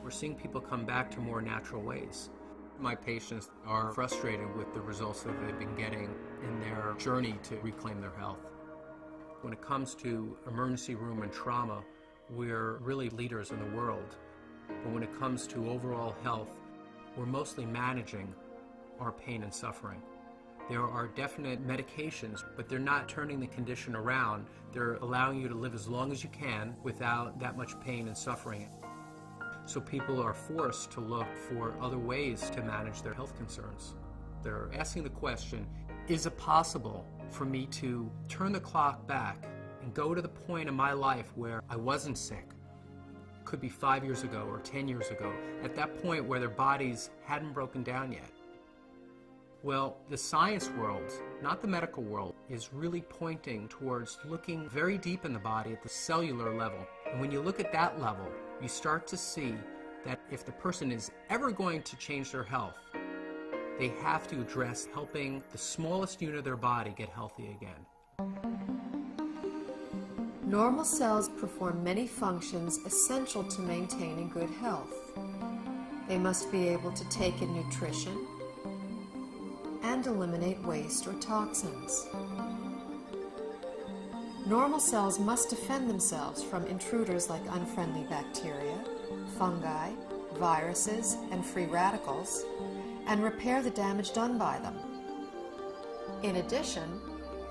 We're seeing people come back to more natural ways. My patients are frustrated with the results that they've been getting in their journey to reclaim their health. When it comes to emergency room and trauma, we're really leaders in the world. But when it comes to overall health, we're mostly managing our pain and suffering. There are definite medications, but they're not turning the condition around. They're allowing you to live as long as you can without that much pain and suffering. So people are forced to look for other ways to manage their health concerns. They're asking the question, is it possible for me to turn the clock back and go to the point in my life where I wasn't sick? Could be 5 years ago or 10 years ago, at that point where their bodies hadn't broken down yet. Well, the science world, not the medical world, is really pointing towards looking very deep in the body at the cellular level. And when you look at that level, you start to see that if the person is ever going to change their health, they have to address helping the smallest unit of their body get healthy again. Normal cells perform many functions essential to maintaining good health. They must be able to take in nutrition and eliminate waste or toxins. Normal cells must defend themselves from intruders like unfriendly bacteria, fungi, viruses, and free radicals, and repair the damage done by them. In addition,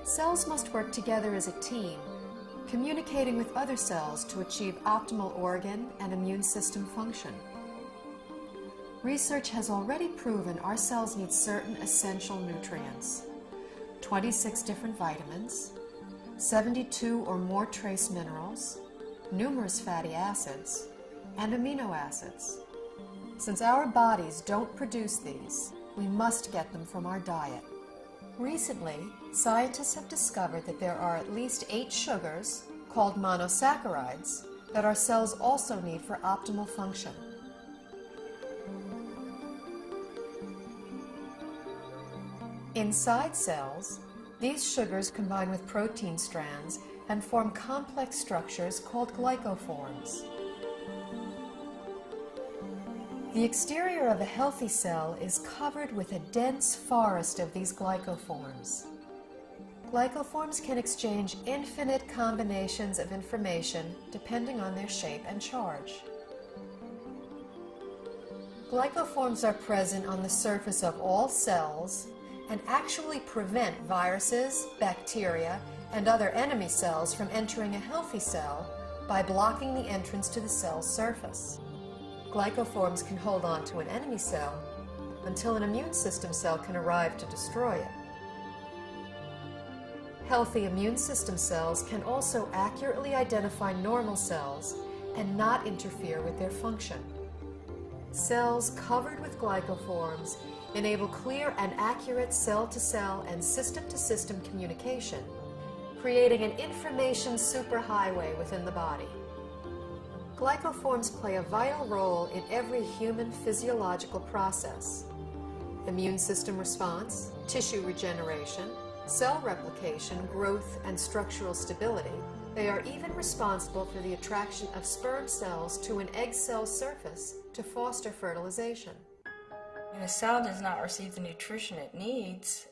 cells must work together as a team, communicating with other cells to achieve optimal organ and immune system function. Research has already proven our cells need certain essential nutrients, 26 different vitamins, 72 or more trace minerals, numerous fatty acids, and amino acids. Since our bodies don't produce these, we must get them from our diet. Recently, scientists have discovered that there are at least 8 sugars, called monosaccharides, that our cells also need for optimal function. Inside cells, these sugars combine with protein strands and form complex structures called glycoforms. The exterior of a healthy cell is covered with a dense forest of these glycoforms. Glycoforms can exchange infinite combinations of information depending on their shape and charge. Glycoforms are present on the surface of all cells and actually prevent viruses, bacteria, and other enemy cells from entering a healthy cell by blocking the entrance to the cell's surface. Glycoforms can hold on to an enemy cell until an immune system cell can arrive to destroy it. Healthy immune system cells can also accurately identify normal cells and not interfere with their function. Cells covered with glycoforms enable clear and accurate cell-to-cell and system-to-system communication, creating an information superhighway within the body. Glycoforms play a vital role in every human physiological process: immune system response, tissue regeneration, cell replication, growth, and structural stability. They are even responsible for the attraction of sperm cells to an egg cell surface to foster fertilization. When a cell does not receive the nutrition it needs,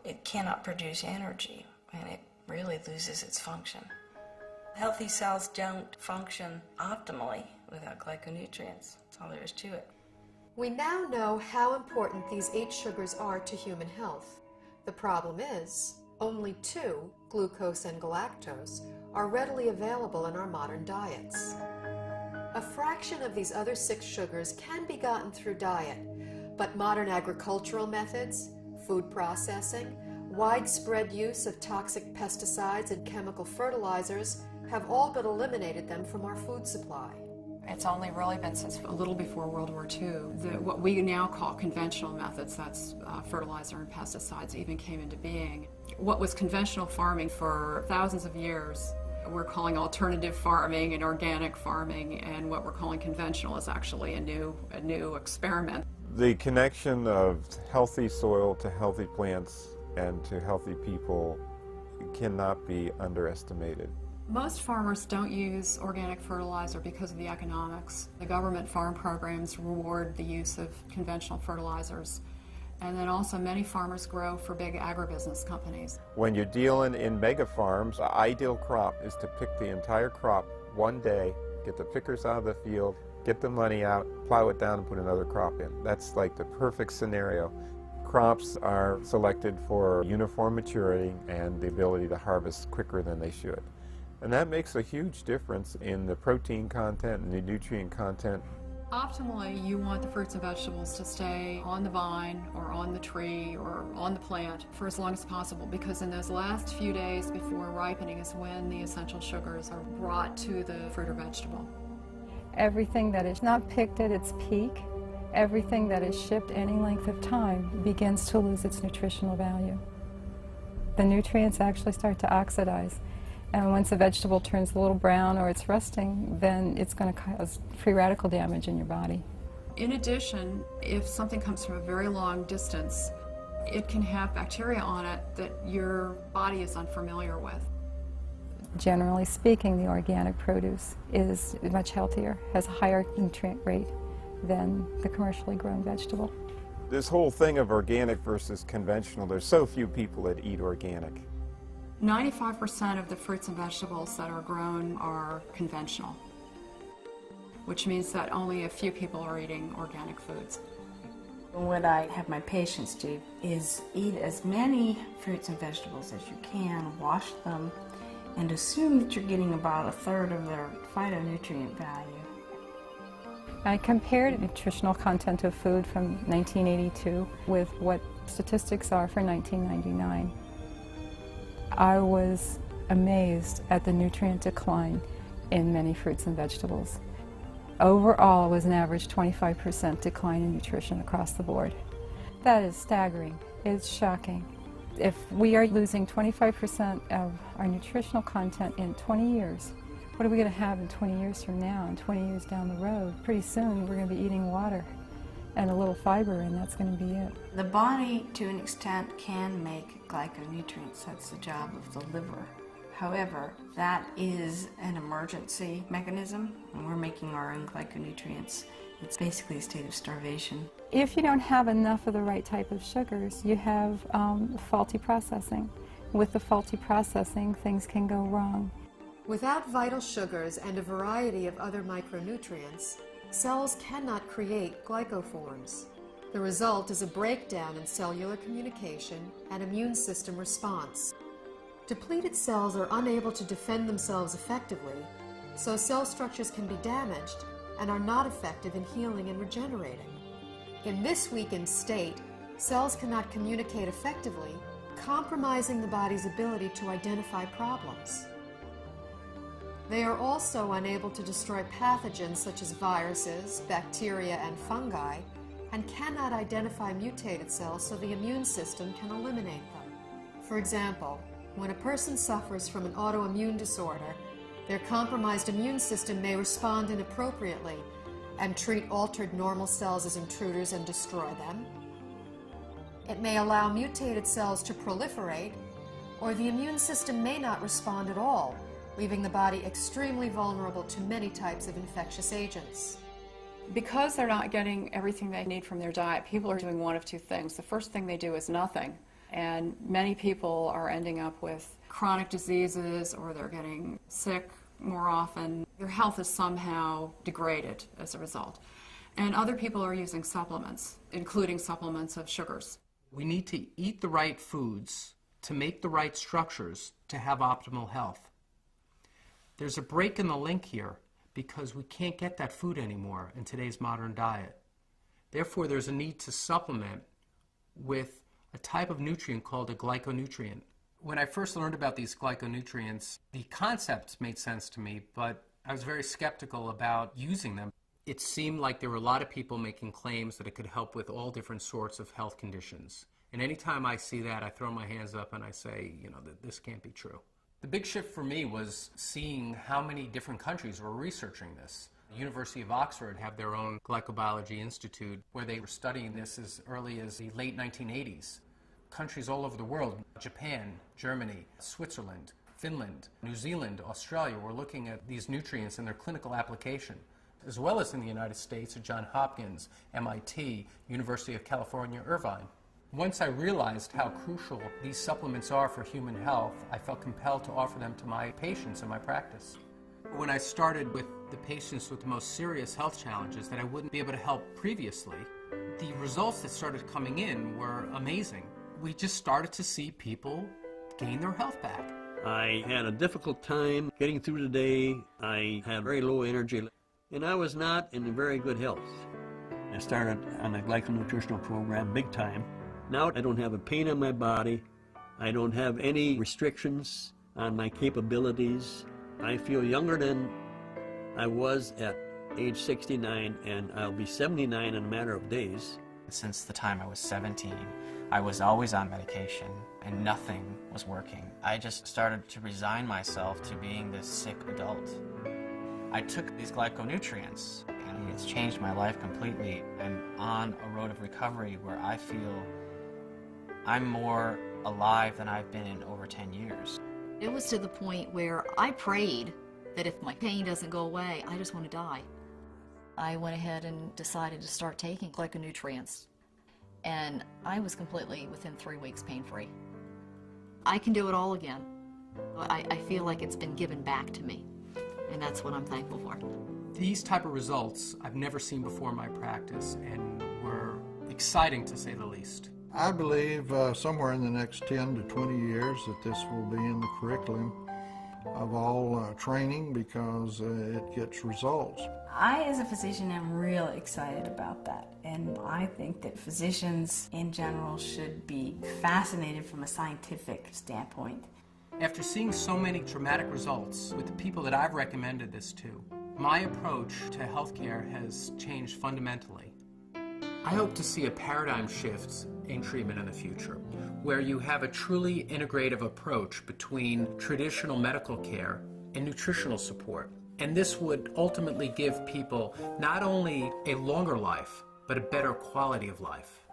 it cannot produce energy, and it really loses its function. Healthy cells don't function optimally without glyconutrients. That's all there is to it. We now know how important these 8 sugars are to human health. The problem is, only 2, glucose and galactose, are readily available in our modern diets. A fraction of these other 6 sugars can be gotten through diet, but modern agricultural methods, food processing, widespread use of toxic pesticides and chemical fertilizers have all but eliminated them from our food supply. It's only really been since a little before World War II that what we now call conventional methods, that's fertilizer and pesticides, even came into being. What was conventional farming for thousands of years, we're calling alternative farming and organic farming, and what we're calling conventional is actually a new experiment. The connection of healthy soil to healthy plants and to healthy people cannot be underestimated. Most farmers don't use organic fertilizer because of the economics. The government farm programs reward the use of conventional fertilizers. And then also many farmers grow for big agribusiness companies. When you're dealing in mega farms, the ideal crop is to pick the entire crop one day, get the pickers out of the field, get the money out, plow it down and put another crop in. That's like the perfect scenario. Crops are selected for uniform maturity and the ability to harvest quicker than they should. And that makes a huge difference in the protein content and the nutrient content. Optimally, you want the fruits and vegetables to stay on the vine or on the tree or on the plant for as long as possible, because in those last few days before ripening is when the essential sugars are brought to the fruit or vegetable. Everything that is not picked at its peak, everything that is shipped any length of time begins to lose its nutritional value. The nutrients actually start to oxidize. And once a vegetable turns a little brown or it's rusting, then it's going to cause free radical damage in your body. In addition, if something comes from a very long distance, it can have bacteria on it that your body is unfamiliar with. Generally speaking, the organic produce is much healthier, has a higher nutrient rate than the commercially grown vegetable. This whole thing of organic versus conventional, there's so few people that eat organic. 95% of the fruits and vegetables that are grown are conventional, which means that only a few people are eating organic foods. What I have my patients do is eat as many fruits and vegetables as you can, wash them, and assume that you're getting about a third of their phytonutrient value. I compared nutritional content of food from 1982 with what statistics are for 1999. I was amazed at the nutrient decline in many fruits and vegetables. Overall, it was an average 25% decline in nutrition across the board. That is staggering. It's shocking. If we are losing 25% of our nutritional content in 20 years, what are we going to have in 20 years from now and 20 years down the road? Pretty soon we're going to be eating water and a little fiber, and that's going to be it. The body, to an extent, can make glyconutrients. That's the job of the liver. However, that is an emergency mechanism. When we're making our own glyconutrients, it's basically a state of starvation. If you don't have enough of the right type of sugars, you have faulty processing. With the faulty processing, things can go wrong. Without vital sugars and a variety of other micronutrients, cells cannot create glycoforms. The result is a breakdown in cellular communication and immune system response. Depleted cells are unable to defend themselves effectively, so cell structures can be damaged and are not effective in healing and regenerating. In this weakened state, cells cannot communicate effectively, compromising the body's ability to identify problems. They are also unable to destroy pathogens such as viruses, bacteria, and fungi, and cannot identify mutated cells so the immune system can eliminate them. For example, when a person suffers from an autoimmune disorder, their compromised immune system may respond inappropriately and treat altered normal cells as intruders and destroy them. It may allow mutated cells to proliferate, or the immune system may not respond at all, leaving the body extremely vulnerable to many types of infectious agents. Because they're not getting everything they need from their diet, people are doing one of two things. The first thing they do is nothing, and many people are ending up with chronic diseases, or they're getting sick more often. Their health is somehow degraded as a result. And other people are using supplements, including supplements of sugars. We need to eat the right foods to make the right structures to have optimal health. There's a break in the link here because we can't get that food anymore in today's modern diet. Therefore, there's a need to supplement with a type of nutrient called a glyconutrient. When I first learned about these glyconutrients, the concepts made sense to me, but I was very skeptical about using them. It seemed like there were a lot of people making claims that it could help with all different sorts of health conditions. And anytime I see that, I throw my hands up and I say, that this can't be true. The big shift for me was seeing how many different countries were researching this. The University of Oxford have their own Glycobiology Institute where they were studying this as early as the late 1980s. Countries all over the world, Japan, Germany, Switzerland, Finland, New Zealand, Australia were looking at these nutrients in their clinical application, as well as in the United States at Johns Hopkins, MIT, University of California, Irvine. Once I realized how crucial these supplements are for human health, I felt compelled to offer them to my patients in my practice. When I started with the patients with the most serious health challenges that I wouldn't be able to help previously, the results that started coming in were amazing. We just started to see people gain their health back. I had a difficult time getting through the day. I had very low energy, and I was not in very good health. I started on a glyconutritional program big time. Now I don't have a pain in my body. I don't have any restrictions on my capabilities. I feel younger than I was at age 69, and I'll be 79 in a matter of days. Since the time I was 17, I was always on medication and nothing was working. I just started to resign myself to being this sick adult. I took these glyconutrients and it's changed my life completely. I'm on a road of recovery where I feel I'm more alive than I've been in over 10 years. It was to the point where I prayed that if my pain doesn't go away, I just want to die. I went ahead and decided to start taking glyconutrients, and I was completely, within 3 weeks, pain-free. I can do it all again. I feel like it's been given back to me, and that's what I'm thankful for. These type of results I've never seen before in my practice and were exciting to say the least. I believe somewhere in the next 10 to 20 years that this will be in the curriculum of all training because it gets results. I, as a physician, am real excited about that, and I think that physicians in general should be fascinated from a scientific standpoint. After seeing so many dramatic results with the people that I've recommended this to, my approach to healthcare has changed fundamentally. I hope to see a paradigm shift in treatment in the future, where you have a truly integrative approach between traditional medical care and nutritional support. And this would ultimately give people not only a longer life, but a better quality of life.